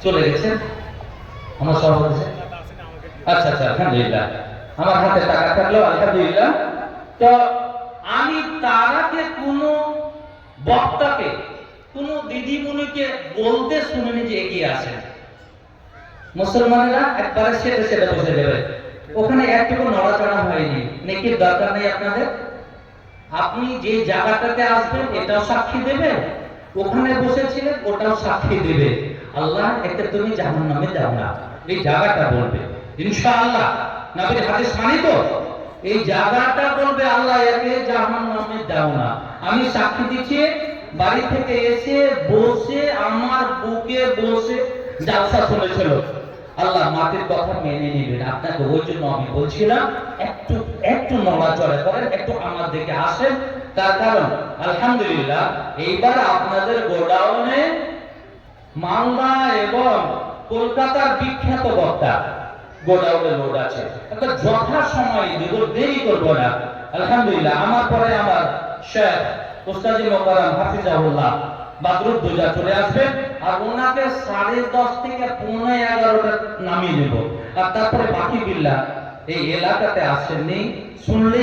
চলে গেছেন আমার সভাপতি। আচ্ছা আচ্ছা, আলহামদুলিল্লাহ, আমার হাতে টাকা থাকলেও আলহামদুলিল্লাহ। তো আমি তারাকে কোনো বক্তাকে, কোনো দিদিমণিকে বলতে শুনিনি যে এগিয়ে আসেন। মুসলমানেরা একবারে সেটা সেটা বসে যাবে, ওখানে একটুকু নড়াচড়া হয়নি। নেকির দরকার নেই আপনাদের। আপনি যে জায়গাটাতে আসবেন এটাও সাক্ষী দেবে, ওখানে বসেছিলেন ওটাও সাক্ষী দেবে। আল্লাহ এতে তুমি জাহান্নামে যাও না, এই জায়গাটা বলবে ইনশাআল্লাহ। নবীর হাদিস মানি তো, এই জায়গাটা বলবে আল্লাহ একে জাহান্নামে যাও না। আমি সাক্ষী দিচ্ছি, বাড়ি থেকে এসে বসে আমার বুকে বসে জালসা শুনেছিল। আল্লাহ মাটির কথা মেনে নেবেন আপনাকে। ওই জন্য আমি বলছিলাম একটু একটু নড়াচড়া করেন, একটু আমার দিকে আসেন। তার কারণ আলহামদুলিল্লাহ এইবার আপনাদের গোডাউনে মালদা এবং কলকাতার বিখ্যাত বক্তা গোডাউনে লোড আছে। একটা যথা সময় দেব, দেরি করবো না। আলহামদুলিল্লাহ আমার পরে আমার শেখ উস্তাদি মোকাররম হাফিজাহুল্লাহ বাদরুদ্দোজা চলে আসবেন, আর ওনাকে 10:30 থেকে 11:15 নামিয়ে দেব। আর তারপরে বাকি বিল্লাহ এই এলাকাতে আসেননি, শুনলে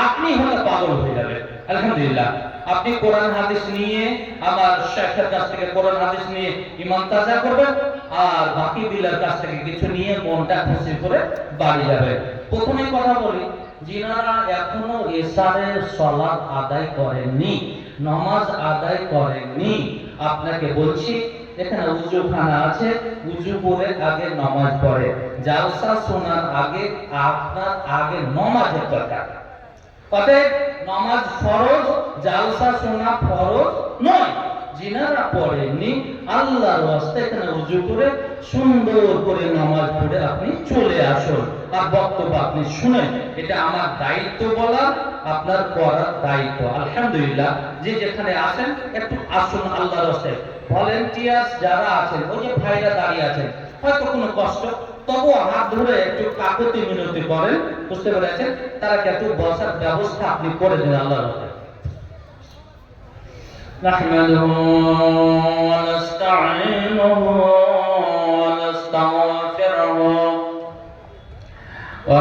আপনি হয়তো পাগল হয়ে যাবেন। আলহামদুলিল্লাহ আপনি কোরআন হাদিস নিয়ে আমার শেখের কাছ থেকে কোরআন হাদিস নিয়ে ঈমান তাজা করবেন, আর বাকি বিল্লার কাছ থেকে কিছু নিয়ে মনটা খুশি করে বাড়ি যাবেন। প্রথমে কথা বলি, যিনারা এখনো এশারের সালাত আদায় করেননি, নামাজ আদায় করেননি, আপনাকে বলছি এখানে উযুখানা আছে, উযু করে আগে নামাজ পড়ে। জালসা শোনার আগে আপনার আগে নামাজের দরকার। অতএব নামাজ ফরজ, জালসা শোনা ফরজ নয়। যিনারা পড়েননি আল্লাহর ওয়াস্তে এখানে উযু করে সুন্দর করে নামাজ পড়ে আপনি চলে আসুন, আর বক্তব্য আপনি শুনেন। এটা আমার দায়িত্ব বলা, আপনার করার দায়িত্ব। আলহামদুলিল্লাহ যে যেখানে আসেন একটু আসুন আল্লাহর ওয়াস্তে। ভলেন্টিয়ার্স যারা আছেন, ওই যে ভাইরা দাঁড়িয়ে আছেন, হয়তো কোনো কষ্ট, তবুও হাত ধরে একটু কাকুতি মিনতি করেন, বুঝতে পেরেছেন? তারা একটু বসার ব্যবস্থা আপনি করে দেন আল্লাহর ওয়াস্তে। নাহমাদুহু ওয়া নাস্তাঈনুহু ওয়া নাস্তাগফিরুহু ওয়া